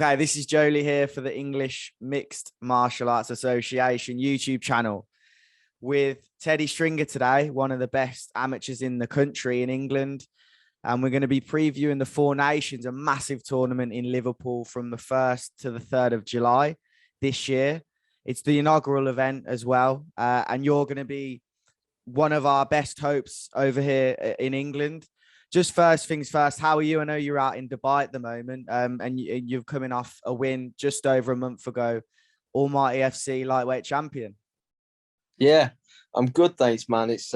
Okay, this is Jolie here for the English Mixed Martial Arts Association YouTube channel with Teddy Stringer today, one of the best amateurs in the country in England. And we're going to be previewing the Four Nations, a massive tournament in Liverpool from the 1st to the 3rd of July this year. It's the inaugural event as well. And you're going to be one of our best hopes over here in England. Just first things first, how are you? I know you're out in Dubai at the moment, and you're coming off a win just over a month ago, Almighty FC lightweight champion. Yeah, I'm good, thanks, man. It's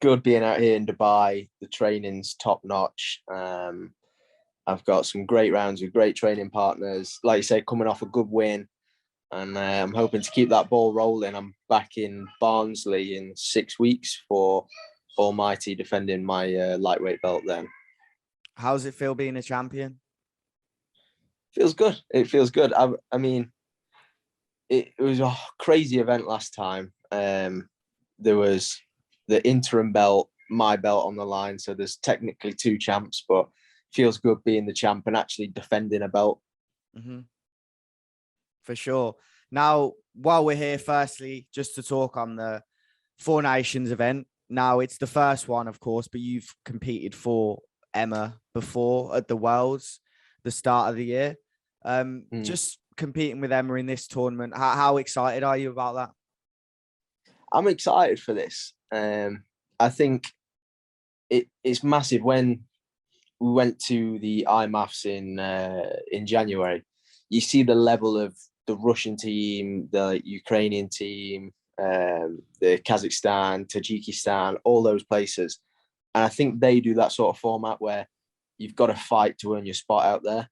good being out here in Dubai. The training's top notch. I've got some great rounds with great training partners. Like you say, coming off a good win, and I'm hoping to keep that ball rolling. I'm back in Barnsley in 6 weeks for Almighty, defending my lightweight belt then. How does it feel being a champion? Feels good. It feels good. I mean, it was a crazy event last time. There was the interim belt, my belt on the line. So there's technically two champs, but feels good being the champ and actually defending a belt. Mm-hmm. For sure. Now, while we're here, firstly, just to talk on the Four Nations event. Now, it's the first one, of course, but you've competed for Emma before at the Worlds, the start of the year. Just competing with Emma in this tournament, how excited are you about that? I'm excited for this. I think it's massive. When we went to the IMAFs in January, you see the level of the Russian team, the Ukrainian team, the Kazakhstan, Tajikistan, all those places. And I think they do that sort of format where you've got to fight to earn your spot out there.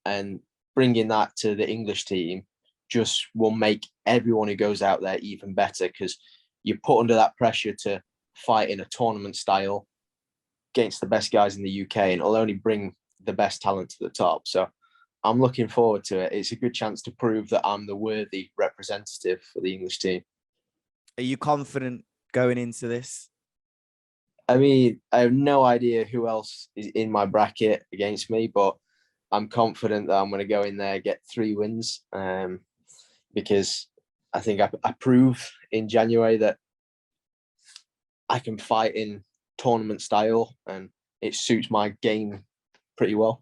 And bringing that to the English team just will make everyone who goes out there even better, because you're put under that pressure to fight in a tournament style against the best guys in the UK, and it'll only bring the best talent to the top. So I'm looking forward to it. It's a good chance to prove that I'm the worthy representative for the English team. Are you confident going into this? I mean, I have no idea who else is in my bracket against me, but I'm confident that I'm going to go in there, get 3 wins, because I think I proved in January that I can fight in tournament style and it suits my game pretty well.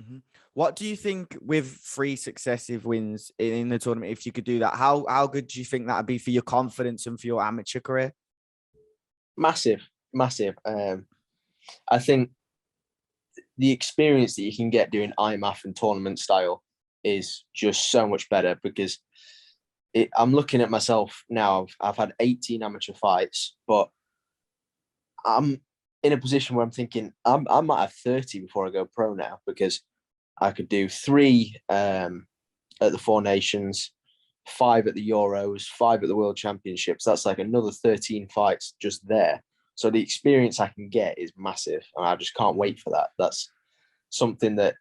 Mm-hmm. What do you think with 3 successive wins in the tournament, if you could do that, how good do you think that would be for your confidence and for your amateur career? Massive. I think the experience that you can get doing IMAF and tournament style is just so much better, because I'm looking at myself now. I've had 18 amateur fights, but I'm in a position where I'm thinking I might have 30 before I go pro now, because I could do 3 at the Four Nations, 5 at the Euros, 5 at the World Championships. That's like another 13 fights just there. So the experience I can get is massive, and I just can't wait for that. That's something that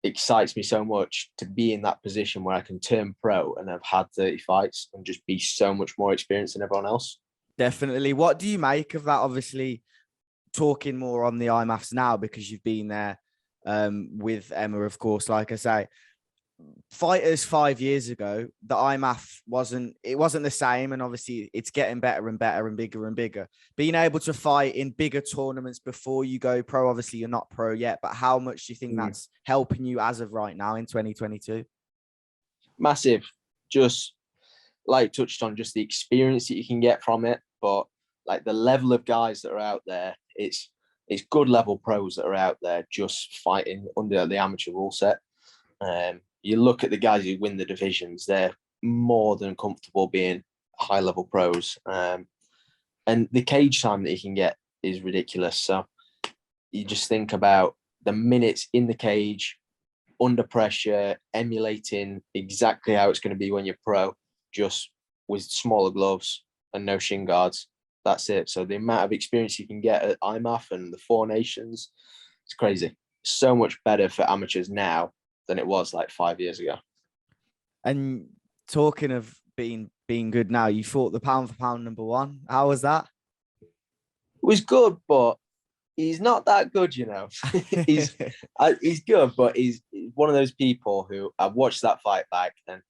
excites me so much, to be in that position where I can turn pro and have had 30 fights and just be so much more experienced than everyone else. Definitely. What do you make of that? Obviously, talking more on the IMAFs now, because you've been there with Emma, of course. Like I say, fighters 5 years ago, the IMAF wasn't the same, and obviously it's getting better and better and bigger. Being able to fight in bigger tournaments before you go pro, obviously you're not pro yet, but how much do you think that's helping you as of right now in 2022? Massive. Just like touched on, just the experience that you can get from it, but like the level of guys that are out there, it's good level pros that are out there just fighting under the amateur rule set. You look at the guys who win the divisions, they're more than comfortable being high level pros. And the cage time that you can get is ridiculous. So you just think about the minutes in the cage, under pressure, emulating exactly how it's going to be when you're pro, just with smaller gloves and no shin guards. That's it. So the amount of experience you can get at IMAF and the Four Nations, it's crazy. So much better for amateurs now than it was like 5 years ago. And talking of being good now, you fought the pound for pound #1. How was that? It was good, but he's not that good, you know. he's he's good, but he's one of those people who I watched that fight back, and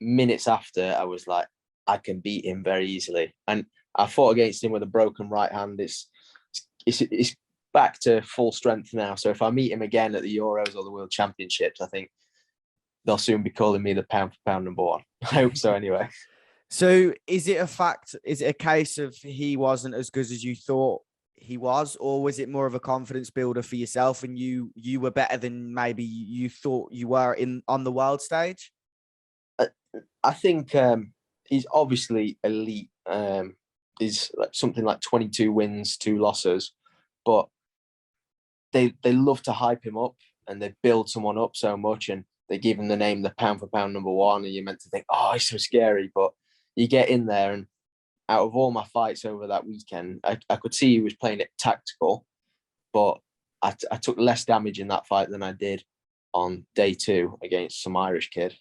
minutes after I was like, I can beat him very easily. And I fought against him with a broken right hand. It's back to full strength now. So if I meet him again at the Euros or the World Championships, I think they'll soon be calling me the pound for pound number one. I hope so anyway. So is it a fact? Is it a case of he wasn't as good as you thought he was, or was it more of a confidence builder for yourself and you were better than maybe you thought you were on the world stage? I think he's obviously elite. He's like something like 22 wins, 2 losses, but they love to hype him up and they build someone up so much, and they give him the name the pound for pound number one, and you're meant to think, oh, he's so scary. But you get in there, and out of all my fights over that weekend, I could see he was playing it tactical, but I took less damage in that fight than I did on day 2 against some Irish kid.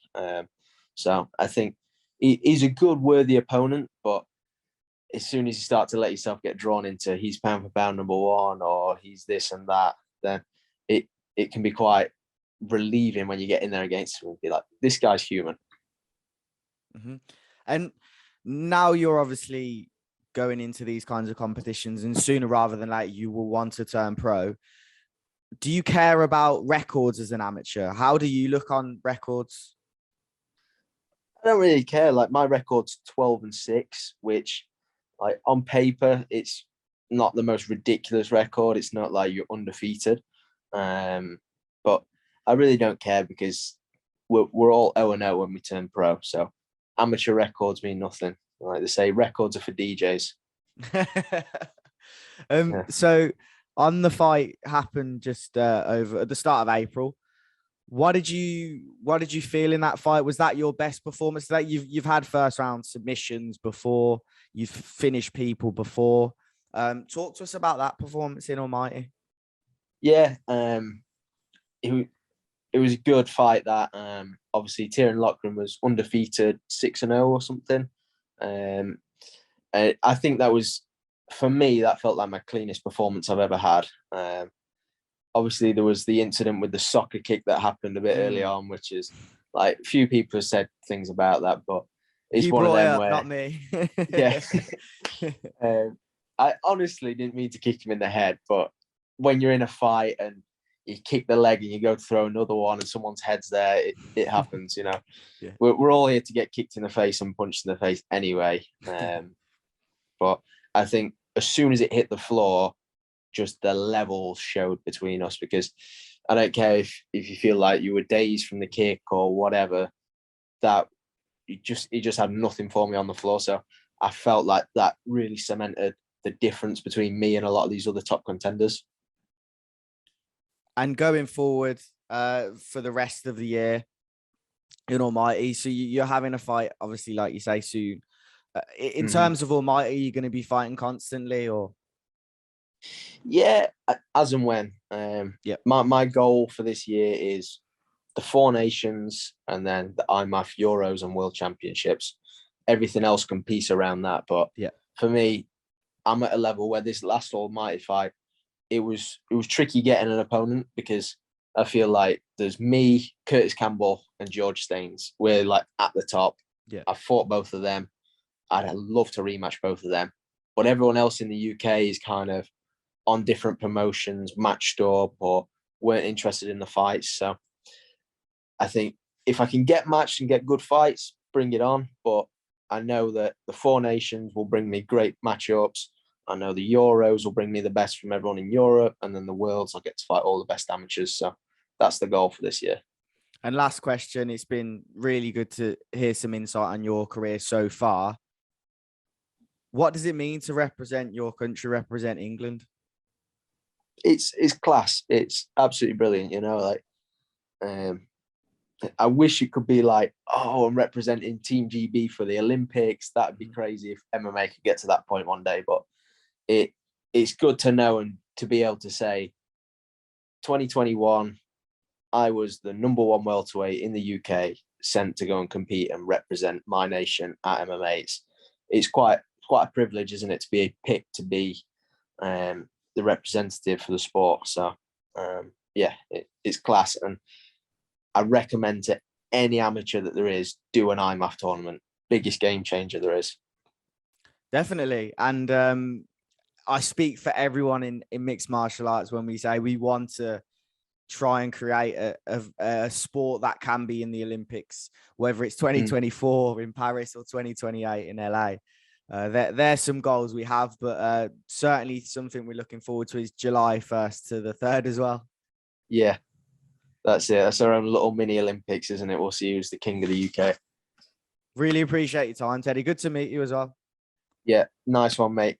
So I think he's a good, worthy opponent, but as soon as you start to let yourself get drawn into he's pound for pound number one or he's this and that, then it can be quite relieving when you get in there against him and be like, this guy's human. Mm-hmm. And now you're obviously going into these kinds of competitions, and sooner rather than later you will want to turn pro. Do you care about records as an amateur? How do you look on records? I don't really care. Like, my record's 12-6, which, like, on paper, it's not the most ridiculous record. It's not like you're undefeated. But I really don't care because we're all 0-0 when we turn pro. So amateur records mean nothing. Like they say, records are for DJs. Yeah. So on the fight happened just over at the start of April. What did you feel in that fight? Was that your best performance? That you've had first round submissions before, you've finished people before. Talk to us about that performance in Almighty. Yeah, it was a good fight. That obviously Tieran Loughran was undefeated, 6-0 or something. I think that was, for me, that felt like my cleanest performance I've ever had. Obviously, there was the incident with the soccer kick that happened a bit early on, which is like, few people have said things about that, but it's one of them where, not me. Yeah. I honestly didn't mean to kick him in the head, but when you're in a fight and you kick the leg and you go to throw another one and someone's head's there, it happens, you know. Yeah. We're all here to get kicked in the face and punched in the face anyway. But I think as soon as it hit the floor, just the level showed between us, because I don't care if you feel like you were dazed from the kick or whatever, that he just had nothing for me on the floor. So I felt like that really cemented the difference between me and a lot of these other top contenders. And going forward for the rest of the year in Almighty, so you're having a fight, obviously, like you say, soon. In terms of Almighty, are you going to be fighting constantly, or? Yeah, as and when. My goal for this year is the 4 Nations and then the IMAF Euros and World Championships. Everything else can piece around that. But for me, I'm at a level where this last Almighty fight, it was tricky getting an opponent, because I feel like there's me, Curtis Campbell, and George Staines. We're like at the top. Yeah, I fought both of them. I'd love to rematch both of them. But everyone else in the UK is kind of on different promotions, matched up, or weren't interested in the fights. So I think if I can get matched and get good fights, bring it on. But I know that the 4 Nations will bring me great matchups. I know the Euros will bring me the best from everyone in Europe, and then the Worlds, I'll get to fight all the best amateurs. So that's the goal for this year. And last question, it's been really good to hear some insight on your career so far. What does it mean to represent your country, represent England? It's class. It's absolutely brilliant, you know. Like, I wish it could be like, oh, I'm representing Team GB for the Olympics. That'd be crazy if MMA could get to that point one day. But it's good to know and to be able to say, 2021, I was the number 1 welterweight in the UK, sent to go and compete and represent my nation at MMA. It's quite a privilege, isn't it, to be picked to be the representative for the sport. So yeah, it's class, and I recommend to any amateur that there is, do an IMAF tournament. Biggest game changer there is. Definitely. And I speak for everyone in mixed martial arts when we say we want to try and create a sport that can be in the Olympics, whether it's 2024 in Paris or 2028 in LA. There's some goals we have, but certainly something we're looking forward to is July 1st to the 3rd as well. Yeah, that's it. That's our own little mini Olympics, isn't it? We'll see who's the king of the UK. Really appreciate your time, Teddy. Good to meet you as well. Yeah, nice one, mate.